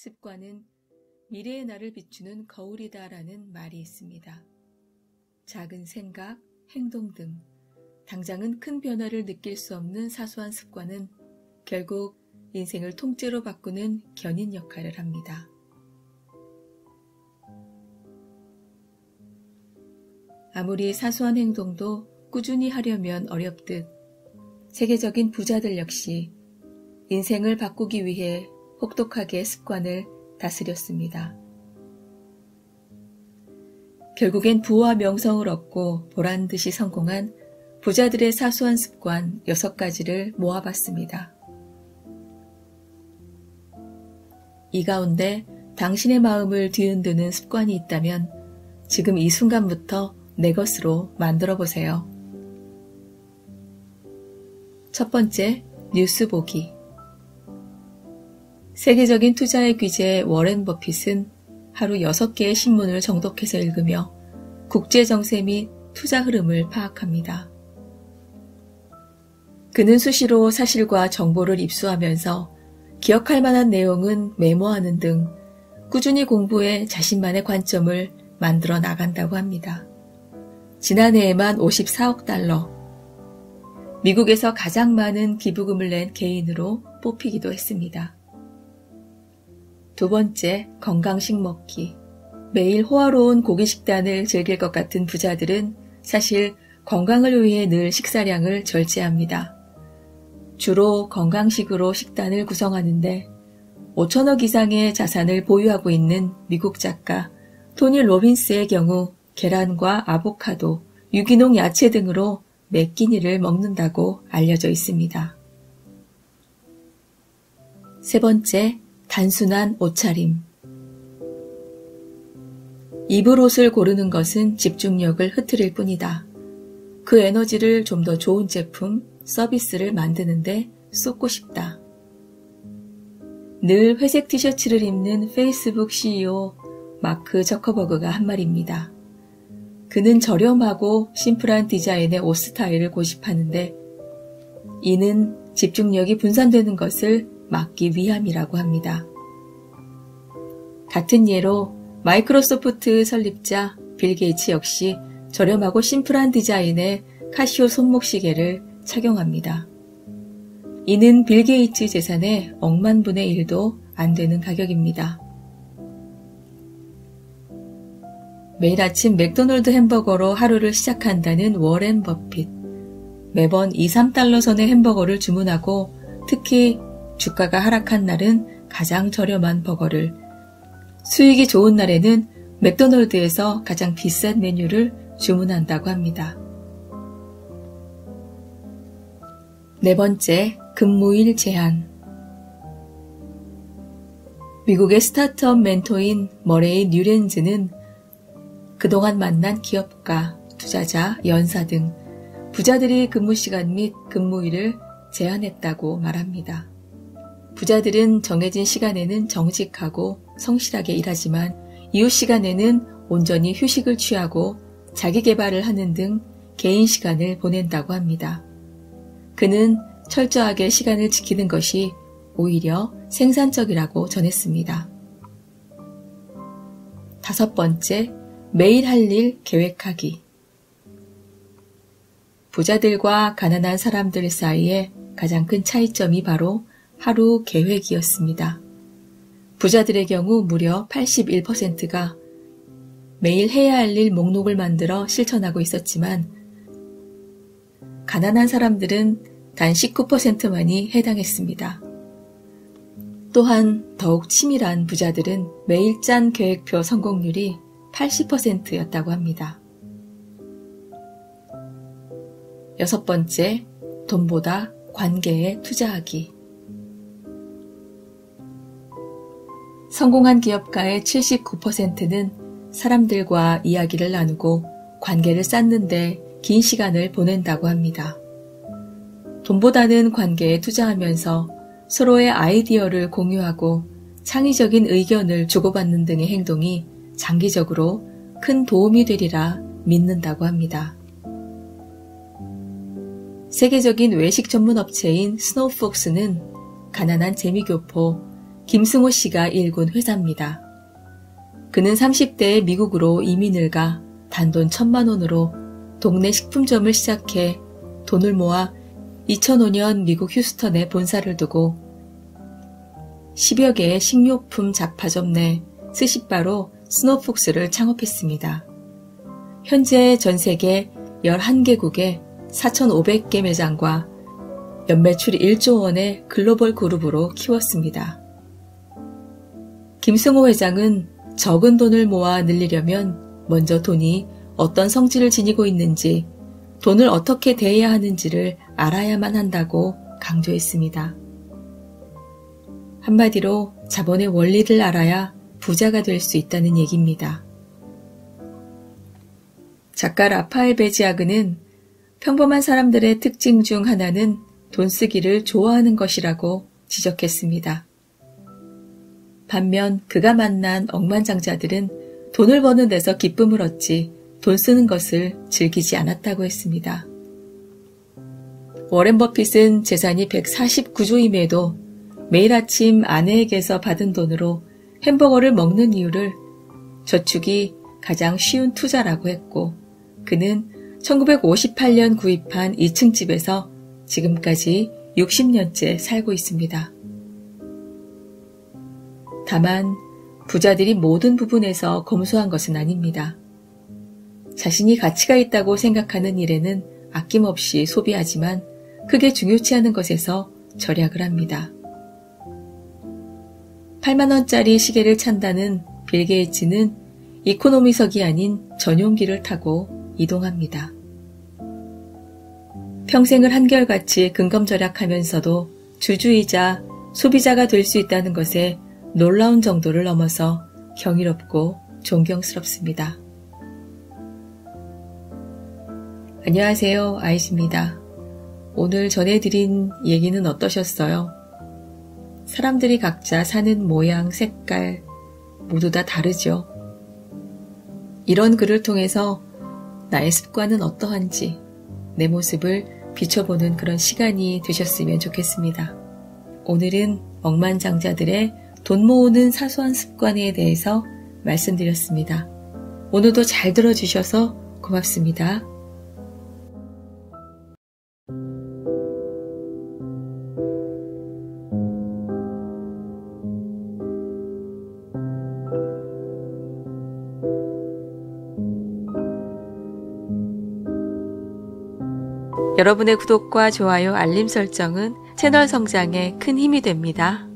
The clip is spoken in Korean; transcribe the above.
습관은 미래의 나를 비추는 거울이다라는 말이 있습니다. 작은 생각, 행동 등 당장은 큰 변화를 느낄 수 없는 사소한 습관은 결국 인생을 통째로 바꾸는 견인 역할을 합니다. 아무리 사소한 행동도 꾸준히 하려면 어렵듯 세계적인 부자들 역시 인생을 바꾸기 위해 혹독하게 습관을 다스렸습니다. 결국엔 부와 명성을 얻고 보란듯이 성공한 부자들의 사소한 습관 6가지를 모아봤습니다. 이 가운데 당신의 마음을 뒤흔드는 습관이 있다면 지금 이 순간부터 내 것으로 만들어 보세요. 첫 번째, 뉴스 보기. 세계적인 투자의 귀재 워렌 버핏은 하루 6개의 신문을 정독해서 읽으며 국제 정세 및 투자 흐름을 파악합니다. 그는 수시로 사실과 정보를 입수하면서 기억할 만한 내용은 메모하는 등 꾸준히 공부해 자신만의 관점을 만들어 나간다고 합니다. 지난해에만 54억 달러, 미국에서 가장 많은 기부금을 낸 개인으로 뽑히기도 했습니다. 두 번째, 건강식 먹기. 매일 호화로운 고기 식단을 즐길 것 같은 부자들은 사실 건강을 위해 늘 식사량을 절제합니다. 주로 건강식으로 식단을 구성하는데 5천억 이상의 자산을 보유하고 있는 미국 작가 토니 로빈스의 경우 계란과 아보카도, 유기농 야채 등으로 매 끼니를 먹는다고 알려져 있습니다. 세 번째, 단순한 옷차림. 입을 옷을 고르는 것은 집중력을 흐트릴 뿐이다. 그 에너지를 좀 더 좋은 제품, 서비스를 만드는데 쏟고 싶다. 늘 회색 티셔츠를 입는 페이스북 CEO 마크 저커버그가 한 말입니다. 그는 저렴하고 심플한 디자인의 옷 스타일을 고집하는데 이는 집중력이 분산되는 것을 막기 위함이라고 합니다. 같은 예로 마이크로소프트 설립자 빌 게이츠 역시 저렴하고 심플한 디자인의 카시오 손목시계를 착용합니다. 이는 빌 게이츠 재산의 억만분의 1도 안 되는 가격입니다. 매일 아침 맥도널드 햄버거로 하루를 시작한다는 워렌 버핏. 매번 2, 3달러 선의 햄버거를 주문하고 특히 주가가 하락한 날은 가장 저렴한 버거를, 수익이 좋은 날에는 맥도널드에서 가장 비싼 메뉴를 주문한다고 합니다. 네 번째, 근무일 제한. 미국의 스타트업 멘토인 머레이 뉴렌즈는 그동안 만난 기업가, 투자자, 연사 등 부자들이 근무시간 및 근무일을 제한했다고 말합니다. 부자들은 정해진 시간에는 정직하고 성실하게 일하지만 이후 시간에는 온전히 휴식을 취하고 자기 개발을 하는 등 개인 시간을 보낸다고 합니다. 그는 철저하게 시간을 지키는 것이 오히려 생산적이라고 전했습니다. 다섯 번째, 매일 할 일 계획하기. 부자들과 가난한 사람들 사이에 가장 큰 차이점이 바로 하루 계획이었습니다. 부자들의 경우 무려 81%가 매일 해야 할 일 목록을 만들어 실천하고 있었지만 가난한 사람들은 단 19%만이 해당했습니다. 또한 더욱 치밀한 부자들은 매일 짠 계획표 성공률이 80%였다고 합니다. 여섯 번째, 돈보다 관계에 투자하기. 성공한 기업가의 79%는 사람들과 이야기를 나누고 관계를 쌓는 데 긴 시간을 보낸다고 합니다. 돈보다는 관계에 투자하면서 서로의 아이디어를 공유하고 창의적인 의견을 주고받는 등의 행동이 장기적으로 큰 도움이 되리라 믿는다고 합니다. 세계적인 외식 전문 업체인 스노우폭스는 가난한 재미교포 김승호 씨가 일군 회사입니다. 그는 30대에 미국으로 이민을 가 단돈 1,000만 원으로 동네 식품점을 시작해 돈을 모아 2005년 미국 휴스턴에 본사를 두고 10여 개의 식료품 잡화점 내 스시바로 스노폭스를 창업했습니다. 현재 전 세계 11개국에 4,500개 매장과 연매출이 1조 원의 글로벌 그룹으로 키웠습니다. 김승호 회장은 적은 돈을 모아 늘리려면 먼저 돈이 어떤 성질을 지니고 있는지, 돈을 어떻게 대해야 하는지를 알아야만 한다고 강조했습니다. 한마디로 자본의 원리를 알아야 부자가 될 수 있다는 얘기입니다. 작가 라파엘 베지아그는 평범한 사람들의 특징 중 하나는 돈 쓰기를 좋아하는 것이라고 지적했습니다. 반면 그가 만난 억만장자들은 돈을 버는 데서 기쁨을 얻지 돈 쓰는 것을 즐기지 않았다고 했습니다. 워렌 버핏은 재산이 149조임에도 매일 아침 아내에게서 받은 돈으로 햄버거를 먹는 이유를 저축이 가장 쉬운 투자라고 했고, 그는 1958년 구입한 2층 집에서 지금까지 60년째 살고 있습니다. 다만 부자들이 모든 부분에서 검소한 것은 아닙니다. 자신이 가치가 있다고 생각하는 일에는 아낌없이 소비하지만 크게 중요치 않은 것에서 절약을 합니다. 8만원짜리 시계를 찬다는 빌 게이츠는 이코노미석이 아닌 전용기를 타고 이동합니다. 평생을 한결같이 근검절약하면서도 주주이자 소비자가 될 수 있다는 것에 놀라운 정도를 넘어서 경이롭고 존경스럽습니다. 안녕하세요, 아이시입니다. 오늘 전해드린 얘기는 어떠셨어요? 사람들이 각자 사는 모양, 색깔 모두 다 다르죠. 이런 글을 통해서 나의 습관은 어떠한지 내 모습을 비춰보는 그런 시간이 되셨으면 좋겠습니다. 오늘은 억만장자들의 돈 모으는 사소한 습관에 대해서 말씀드렸습니다. 오늘도 잘 들어주셔서 고맙습니다. 여러분의 구독과 좋아요, 알림 설정은 채널 성장에 큰 힘이 됩니다.